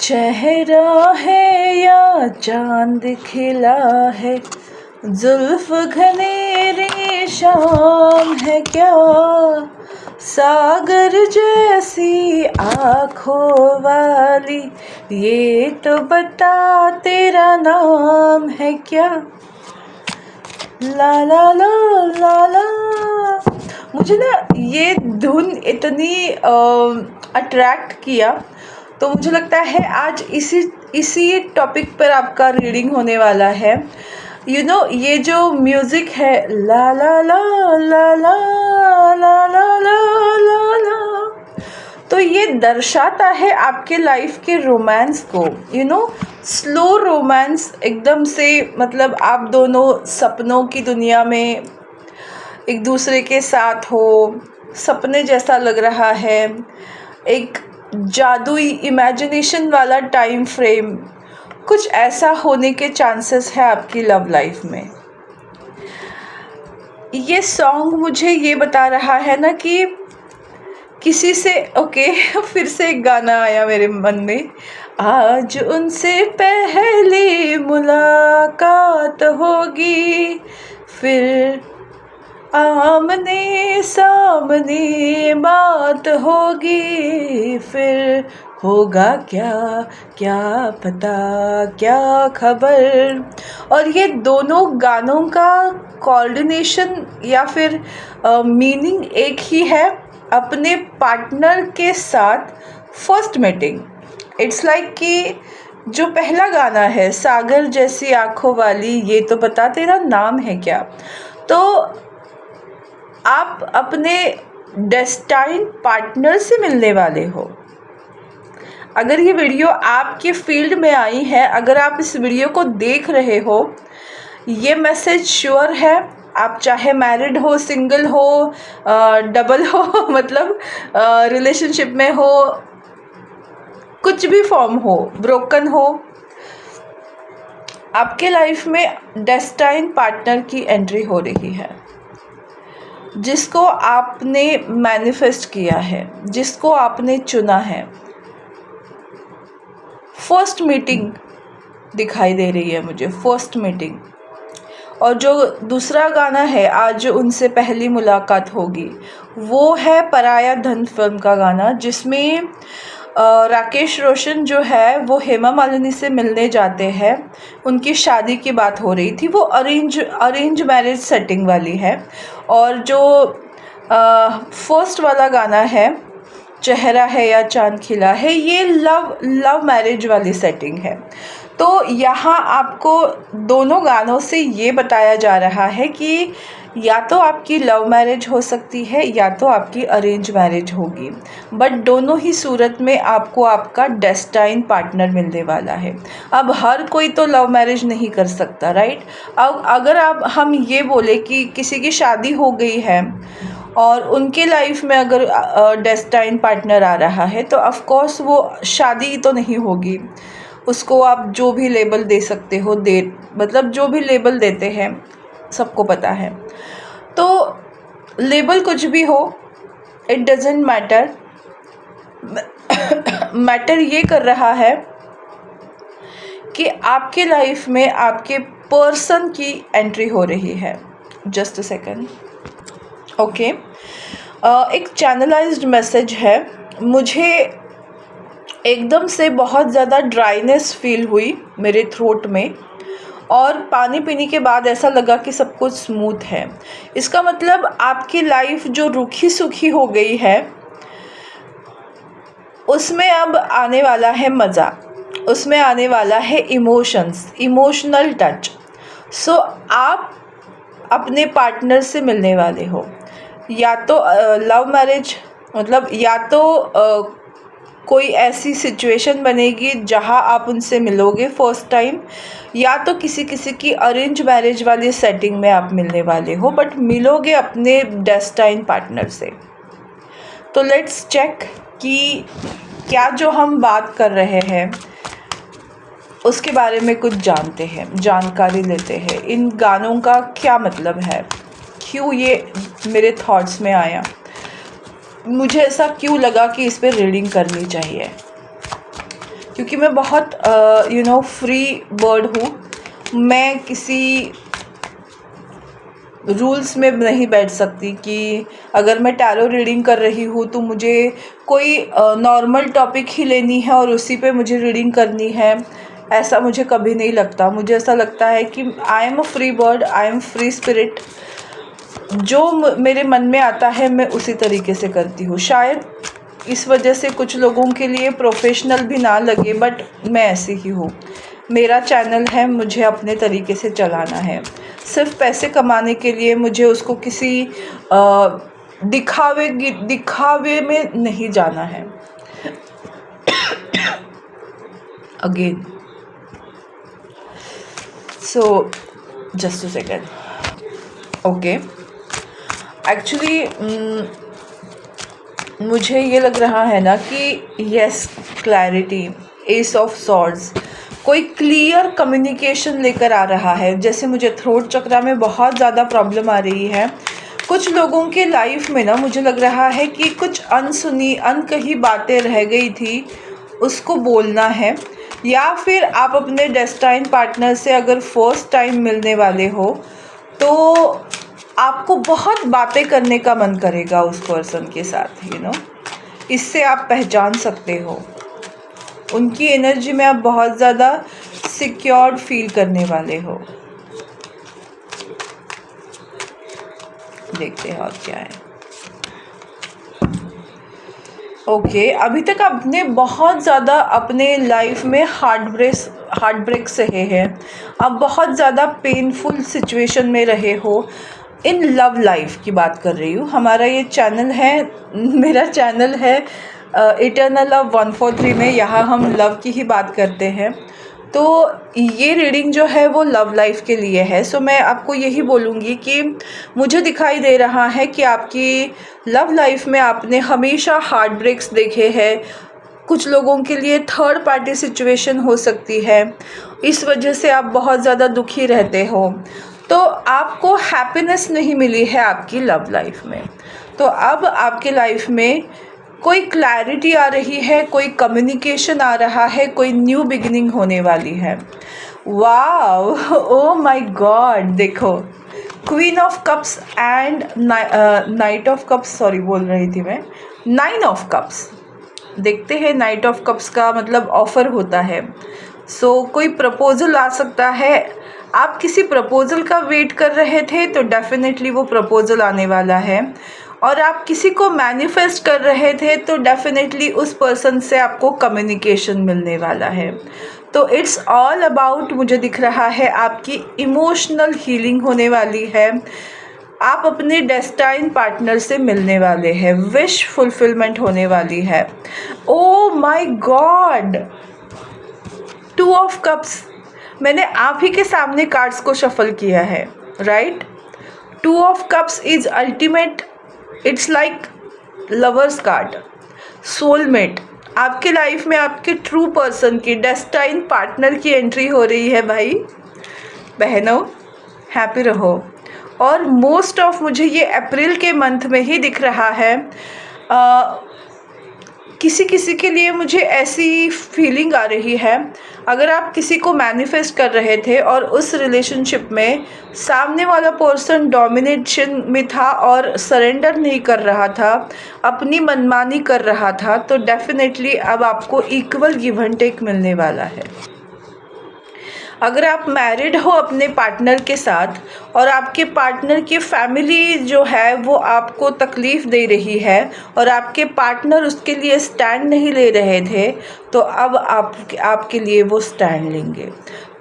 चेहरा है या चांद खिला है, जुल्फ घनेरी शाम है क्या, सागर जैसी आँखों वाली, ये तो बता तेरा नाम है क्या। ला ला ला ला ला। मुझे ना ये धुन इतनी अट्रैक्ट किया, तो मुझे लगता है आज इसी टॉपिक पर आपका रीडिंग होने वाला है। ये जो म्यूज़िक है, ला ला ला ला ला ला ला ला ला ला, तो ये दर्शाता है आपके लाइफ के रोमांस को। स्लो रोमांस, एकदम से, मतलब आप दोनों सपनों की दुनिया में एक दूसरे के साथ हो, सपने जैसा लग रहा है, एक जादुई इमेजिनेशन वाला टाइम फ्रेम, कुछ ऐसा होने के चांसेस है आपकी लव लाइफ में। ये सॉन्ग मुझे ये बता रहा है ना कि किसी से फिर से एक गाना आया मेरे मन में, आज उनसे पहली मुलाकात होगी, फिर आमने सामने बात होगी, फिर होगा क्या क्या पता क्या खबर। और ये दोनों गानों का कोऑर्डिनेशन या फिर मीनिंग एक ही है, अपने पार्टनर के साथ फर्स्ट मीटिंग। इट्स लाइक कि जो पहला गाना है, सागर जैसी आँखों वाली, ये तो बता तेरा नाम है क्या, तो आप अपने डेस्टाइन्ड पार्टनर से मिलने वाले हो। अगर ये वीडियो आपके फील्ड में आई है, अगर आप इस वीडियो को देख रहे हो, ये मैसेज श्योर है। आप चाहे मैरिड हो, सिंगल हो, डबल हो, मतलब रिलेशनशिप में हो, कुछ भी फॉर्म हो, ब्रोकन हो, आपके लाइफ में डेस्टाइन्ड पार्टनर की एंट्री हो रही है, जिसको आपने मैनिफेस्ट किया है, जिसको आपने चुना है। फर्स्ट मीटिंग दिखाई दे रही है मुझे, फर्स्ट मीटिंग। और जो दूसरा गाना है, आज उनसे पहली मुलाकात होगी, वो है पराया धन फिल्म का गाना, जिसमें राकेश रोशन जो है वो हेमा मालिनी से मिलने जाते हैं। उनकी शादी की बात हो रही थी, वो अरेंज मैरिज सेटिंग वाली है। और जो फर्स्ट वाला गाना है, चेहरा है या चांद खिला है, ये लव मैरिज वाली सेटिंग है। तो यहाँ आपको दोनों गानों से ये बताया जा रहा है कि या तो आपकी लव मैरिज हो सकती है या तो आपकी अरेंज मैरिज होगी, बट दोनों ही सूरत में आपको आपका डेस्टाइन्ड पार्टनर मिलने वाला है। अब हर कोई तो लव मैरिज नहीं कर सकता, राइट। अब अगर हम ये बोले कि किसी की शादी हो गई है और उनके लाइफ में अगर डेस्टाइन्ड पार्टनर आ रहा है, तो ऑफ कोर्स वो शादी तो नहीं होगी, उसको आप जो भी लेबल दे सकते हो, मतलब जो भी लेबल देते हैं सबको पता है। तो लेबल कुछ भी हो, इट डजेंट मैटर। मैटर ये कर रहा है कि आपके लाइफ में आपके पर्सन की एंट्री हो रही है। Just a second. ओके, एक चैनलाइज्ड मैसेज है। मुझे एकदम से बहुत ज़्यादा ड्राइनेस फील हुई मेरे थ्रोट में, और पानी पीने के बाद ऐसा लगा कि सब कुछ स्मूथ है। इसका मतलब आपकी लाइफ जो रूखी सूखी हो गई है, उसमें अब आने वाला है मज़ा, उसमें आने वाला है इमोशंस, इमोशनल टच। सो आप अपने पार्टनर से मिलने वाले हो, या तो लव मैरिज, मतलब या तो कोई ऐसी सिचुएशन बनेगी जहां आप उनसे मिलोगे फर्स्ट टाइम, या तो किसी की अरेंज मैरिज वाली सेटिंग में आप मिलने वाले हो, बट मिलोगे अपने डेस्टाइन्ड पार्टनर से। तो लेट्स चेक कि क्या जो हम बात कर रहे हैं उसके बारे में कुछ जानते हैं, जानकारी लेते हैं। इन गानों का क्या मतलब है, क्यों ये मेरे थॉट्स में आया, मुझे ऐसा क्यों लगा कि इस पर रीडिंग करनी चाहिए। क्योंकि मैं बहुत फ्री बर्ड हूँ। मैं किसी रूल्स में नहीं बैठ सकती कि अगर मैं टैरो रीडिंग कर रही हूँ तो मुझे कोई नॉर्मल टॉपिक ही लेनी है और उसी पे मुझे रीडिंग करनी है। ऐसा मुझे कभी नहीं लगता। मुझे ऐसा लगता है कि I am a free bird, I am free spirit. जो मेरे मन में आता है मैं उसी तरीके से करती हूँ। शायद इस वजह से कुछ लोगों के लिए प्रोफेशनल भी ना लगे, बट मैं ऐसी ही हूँ। मेरा चैनल है, मुझे अपने तरीके से चलाना है। सिर्फ पैसे कमाने के लिए मुझे उसको किसी दिखावे में नहीं जाना है। Again, so just a second. Okay, actually मुझे ये लग रहा है ना कि yes, clarity, S of swords, कोई क्लियर कम्युनिकेशन लेकर आ रहा है। जैसे मुझे थ्रोट चक्रा में बहुत ज़्यादा प्रॉब्लम आ रही है। कुछ लोगों के लाइफ में ना मुझे लग रहा है कि कुछ अनसुनी अनकही बातें रह गई थी, उसको बोलना है। या फिर आप अपने डेस्टाइन पार्टनर से अगर फर्स्ट टाइम मिलने वाले हो तो आपको बहुत बातें करने का मन करेगा उस पर्सन के साथ। इससे आप पहचान सकते हो। उनकी एनर्जी में आप बहुत ज़्यादा सिक्योर्ड फील करने वाले हो। देखते हैं और क्या है। ओके, अभी तक आपने बहुत ज़्यादा अपने लाइफ में हार्ट ब्रेक सहे हैं। आप बहुत ज़्यादा पेनफुल सिचुएशन में रहे हो। इन लव लाइफ की बात कर रही हूँ। हमारा ये चैनल है, मेरा चैनल है इटर्नल लव 143 में। यहाँ हम लव की ही बात करते हैं। तो ये रीडिंग जो है वो लव लाइफ के लिए है। सो मैं आपको यही बोलूँगी कि मुझे दिखाई दे रहा है कि आपकी लव लाइफ में आपने हमेशा हार्ट ब्रेक्स देखे हैं। कुछ लोगों के लिए थर्ड पार्टी सिचुएशन हो सकती है, इस वजह से आप बहुत ज़्यादा दुखी रहते हो। तो आपको हैप्पीनेस नहीं मिली है आपकी लव लाइफ में। तो अब आपके लाइफ में कोई क्लैरिटी आ रही है, कोई कम्युनिकेशन आ रहा है, कोई न्यू बिगिनिंग होने वाली है। वाव, ओ माय गॉड, देखो, queen of cups and night of cups, sorry बोल रही थी मैं, 9 ऑफ कप्स। देखते हैं, नाइट ऑफ कप्स का मतलब ऑफ़र होता है। सो कोई प्रपोज़ल आ सकता है। आप किसी प्रपोज़ल का वेट कर रहे थे तो डेफिनेटली वो प्रपोज़ल आने वाला है। और आप किसी को मैनिफेस्ट कर रहे थे तो डेफिनेटली उस पर्सन से आपको कम्युनिकेशन मिलने वाला है। तो इट्स ऑल अबाउट, मुझे दिख रहा है आपकी इमोशनल हीलिंग होने वाली है। आप अपने डेस्टाइन पार्टनर से मिलने वाले हैं, विश फुलफिलमेंट होने वाली है। Oh my God, 2 of cups. मैंने आप ही के सामने कार्ड्स को शफल किया है, right. 2 of cups is ultimate, it's like lovers card, soulmate. आपके लाइफ में आपके ट्रू पर्सन की, डेस्टाइन पार्टनर की एंट्री हो रही है भाई बहनों। हैप्पी रहो। और मोस्ट ऑफ मुझे ये अप्रैल के मंथ में ही दिख रहा है। किसी के लिए मुझे ऐसी फीलिंग आ रही है, अगर आप किसी को मैनिफेस्ट कर रहे थे और उस रिलेशनशिप में सामने वाला पर्सन डोमिनेशन में था और सरेंडर नहीं कर रहा था, अपनी मनमानी कर रहा था, तो डेफिनेटली अब आपको इक्वल गिव एंड टेक मिलने वाला है। अगर आप मैरिड हो अपने पार्टनर के साथ और आपके पार्टनर की फैमिली जो है वो आपको तकलीफ़ दे रही है और आपके पार्टनर उसके लिए स्टैंड नहीं ले रहे थे, तो अब आपके लिए वो स्टैंड लेंगे।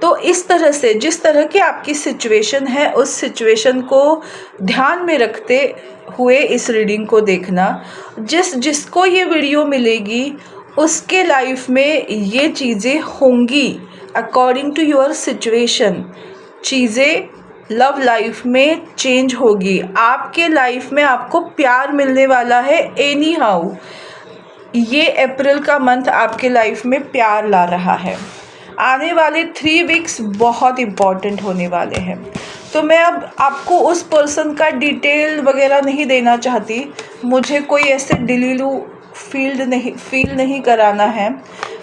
तो इस तरह से, जिस तरह की आपकी सिचुएशन है, उस सिचुएशन को ध्यान में रखते हुए इस रीडिंग को देखना। जिसको ये वीडियो मिलेगी उसके लाइफ में ये चीज़ें होंगी। अकॉर्डिंग टू योर सिचुएशन चीज़ें लव लाइफ में चेंज होगी। आपके लाइफ में आपको प्यार मिलने वाला है एनी हाउ। ये अप्रैल का मंथ आपके लाइफ में प्यार ला रहा है। आने वाले 3 वीक्स बहुत इम्पॉर्टेंट होने वाले हैं। तो मैं अब आपको उस पर्सन का डिटेल वगैरह नहीं देना चाहती। मुझे कोई ऐसे डिलीलू फील नहीं कराना है।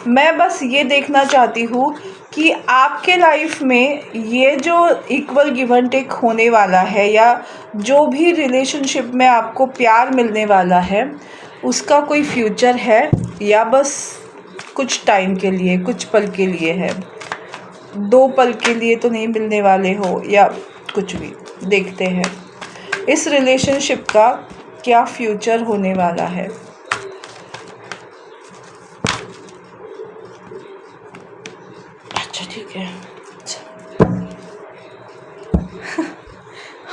मैं बस ये देखना चाहती हूँ कि आपके लाइफ में ये जो इक्वल गिव एंड टेक होने वाला है, या जो भी रिलेशनशिप में आपको प्यार मिलने वाला है, उसका कोई फ्यूचर है या बस कुछ टाइम के लिए, कुछ पल के लिए है। 2 पल के लिए तो नहीं मिलने वाले हो, या कुछ भी। देखते हैं इस रिलेशनशिप का क्या फ्यूचर होने वाला है। अच्छा ठीक है।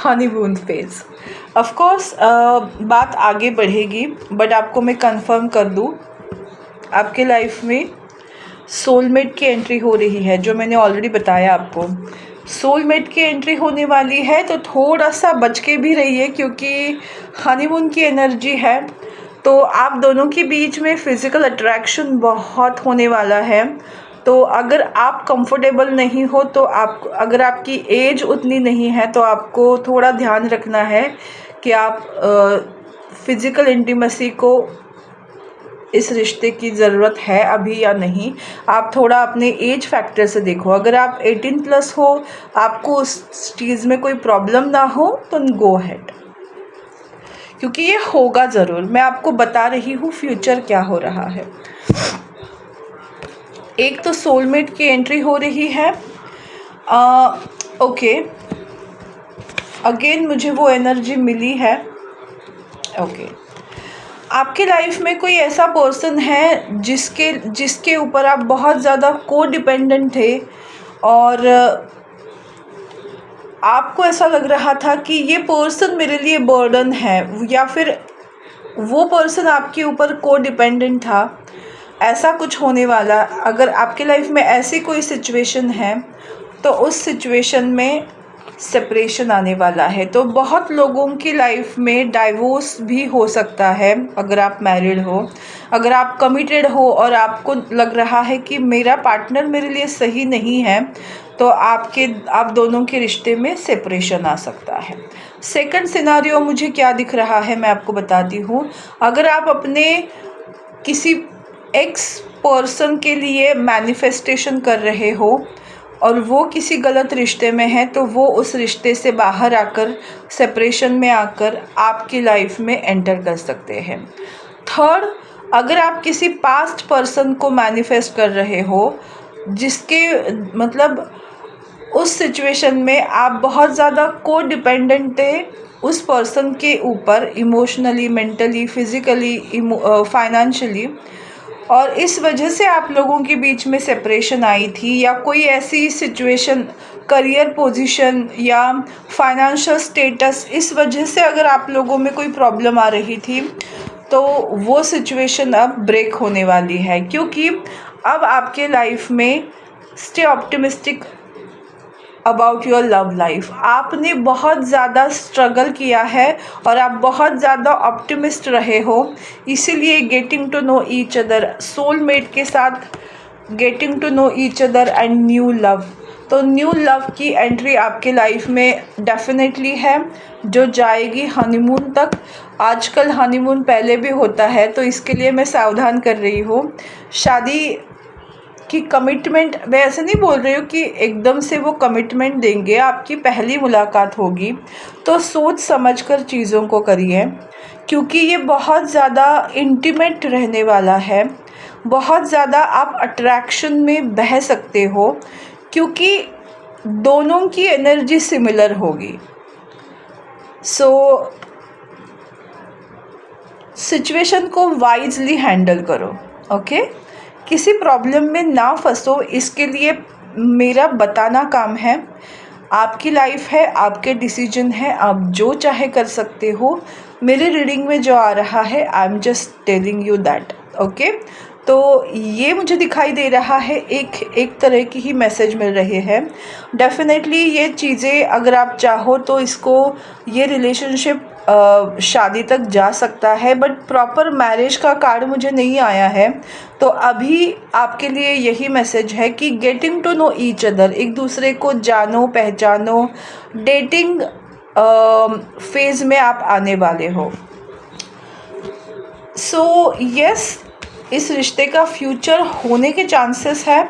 हनीमून फेज, ऑफ कोर्स बात आगे बढ़ेगी, बट आपको मैं कंफर्म कर दूं, आपके लाइफ में सोलमेट की एंट्री हो रही है, जो मैंने ऑलरेडी बताया आपको। सोलमेट की एंट्री होने वाली है, तो थोड़ा सा बच के भी रहिए, क्योंकि हनीमून की एनर्जी है, तो आप दोनों के बीच में फ़िज़िकल अट्रैक्शन बहुत होने वाला है। तो अगर आप कंफर्टेबल नहीं हो, तो आप, अगर आपकी एज उतनी नहीं है, तो आपको थोड़ा ध्यान रखना है कि आप फ़िज़िकल इंटीमेसी को, इस रिश्ते की ज़रूरत है अभी या नहीं। आप थोड़ा अपने एज फैक्टर से देखो। अगर आप 18+ हो, आपको उस चीज़ में कोई प्रॉब्लम ना हो, तो गो अहेड, क्योंकि ये होगा ज़रूर। मैं आपको बता रही हूँ फ्यूचर क्या हो रहा है। एक तो सोलमेट की एंट्री हो रही है। ओके, अगेन मुझे वो एनर्जी मिली है। ओके, आपके लाइफ में कोई ऐसा पर्सन है जिसके ऊपर आप बहुत ज़्यादा को डिपेंडेंट थे, और आपको ऐसा लग रहा था कि ये पर्सन मेरे लिए बर्डन है, या फिर वो पर्सन आपके ऊपर को डिपेंडेंट था। ऐसा कुछ होने वाला। अगर आपके लाइफ में ऐसी कोई सिचुएशन है, तो उस सिचुएशन में सेपरेशन आने वाला है। तो बहुत लोगों की लाइफ में डाइवोर्स भी हो सकता है। अगर आप मैरिड हो, अगर आप कमिटेड हो और आपको लग रहा है कि मेरा पार्टनर मेरे लिए सही नहीं है, तो आप दोनों के रिश्ते में सेपरेशन आ सकता है। सेकंड सिनारियो मुझे क्या दिख रहा है, मैं आपको बताती हूँ। अगर आप अपने किसी एक्स पर्सन के लिए मैनिफेस्टेशन कर रहे हो और वो किसी गलत रिश्ते में है, तो वो उस रिश्ते से बाहर आकर, सेपरेशन में आकर आपकी लाइफ में एंटर कर सकते हैं। थर्ड, अगर आप किसी पास्ट पर्सन को मैनिफेस्ट कर रहे हो, जिसके मतलब उस सिचुएशन में आप बहुत ज़्यादा को डिपेंडेंट थे उस पर्सन के ऊपर, इमोशनली, मेंटली, फिज़िकली, फाइनेंशियली, और इस वजह से आप लोगों के बीच में सेपरेशन आई थी, या कोई ऐसी सिचुएशन, करियर पोजीशन या फाइनेंशियल स्टेटस, इस वजह से अगर आप लोगों में कोई प्रॉब्लम आ रही थी, तो वो सिचुएशन अब ब्रेक होने वाली है। क्योंकि अब आपके लाइफ में stay optimistic about your love life. आपने बहुत ज़्यादा स्ट्रगल किया है और आप बहुत ज़्यादा ऑप्टिमिस्ट रहे हो, इसीलिए getting to know each other, soulmate के साथ getting to know each other and new love. तो न्यू लव की एंट्री आपके लाइफ में डेफिनेटली है, जो जाएगी हनीमून तक। आजकल हनीमून पहले भी होता है, तो इसके लिए मैं सावधान कर रही हूँ। शादी कि कमिटमेंट, मैं ऐसे नहीं बोल रही हूँ कि एकदम से वो कमिटमेंट देंगे, आपकी पहली मुलाकात होगी, तो सोच समझ कर चीज़ों को करिए, क्योंकि ये बहुत ज़्यादा इंटीमेट रहने वाला है। बहुत ज़्यादा आप अट्रैक्शन में बह सकते हो, क्योंकि दोनों की एनर्जी सिमिलर होगी। सो सिचुएशन को वाइजली हैंडल करो। ओके, किसी प्रॉब्लम में ना फंसो, इसके लिए मेरा बताना काम है। आपकी लाइफ है, आपके डिसीजन है, आप जो चाहे कर सकते हो। मेरे रीडिंग में जो आ रहा है, I am just telling you that. Okay, तो ये मुझे दिखाई दे रहा है, एक तरह की ही मैसेज मिल रहे हैं। डेफिनेटली ये चीज़ें अगर आप चाहो तो ये रिलेशनशिप शादी तक जा सकता है, बट प्रॉपर मैरिज का कार्ड मुझे नहीं आया है। तो अभी आपके लिए यही मैसेज है कि getting to know each other, एक दूसरे को जानो, पहचानो। डेटिंग फेज़ में आप आने वाले हो। सो यस, इस रिश्ते का फ्यूचर होने के चांसेस है,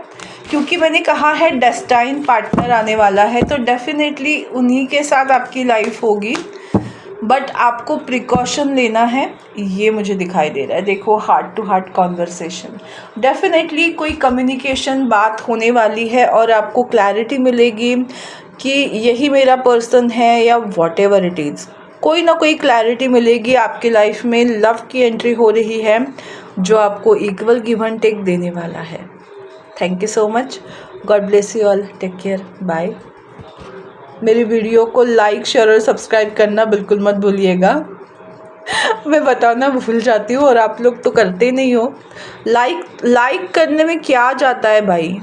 क्योंकि मैंने कहा है डेस्टाइन पार्टनर आने वाला है, तो डेफिनेटली उन्हीं के साथ आपकी लाइफ होगी। बट आपको प्रिकॉशन लेना है, ये मुझे दिखाई दे रहा है। देखो, heart to heart conversation, definitely कोई कम्युनिकेशन बात होने वाली है और आपको क्लैरिटी मिलेगी कि यही मेरा पर्सन है या वॉट एवर इट इज़। कोई ना कोई क्लैरिटी मिलेगी आपकी लाइफ में। लव की एंट्री हो रही है जो आपको इक्वल गिव एंड टेक देने वाला है। Thank you so much. God bless you all. Take care. Bye. मेरी वीडियो को लाइक, शेयर और सब्सक्राइब करना बिल्कुल मत भूलिएगा। मैं बताना भूल जाती हूँ और आप लोग तो करते नहीं हो। लाइक करने में क्या जाता है भाई,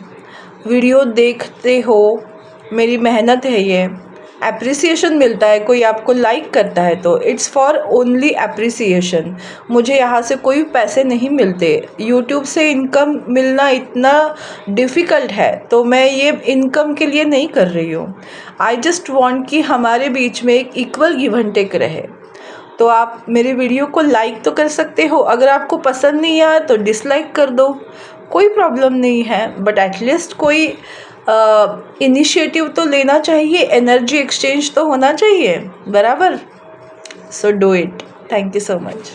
वीडियो देखते हो, मेरी मेहनत है ये, एप्रिसिएशन मिलता है, कोई आपको लाइक करता है तो इट्स फॉर ओनली एप्रिसिएशन। मुझे यहाँ से कोई पैसे नहीं मिलते। यूट्यूब से इनकम मिलना इतना डिफ़िकल्ट है, तो मैं ये इनकम के लिए नहीं कर रही हूँ। आई जस्ट वांट कि हमारे बीच में एक इक्वल गिव एंड टेक रहे। तो आप मेरे वीडियो को लाइक तो कर सकते हो, अगर आपको पसंद नहीं आया तो डिसलाइक कर दो, कोई प्रॉब्लम नहीं है। बट एटलीस्ट कोई इनिशिएटिव तो लेना चाहिए, एनर्जी एक्सचेंज तो होना चाहिए, बराबर। So do it. Thank you so much.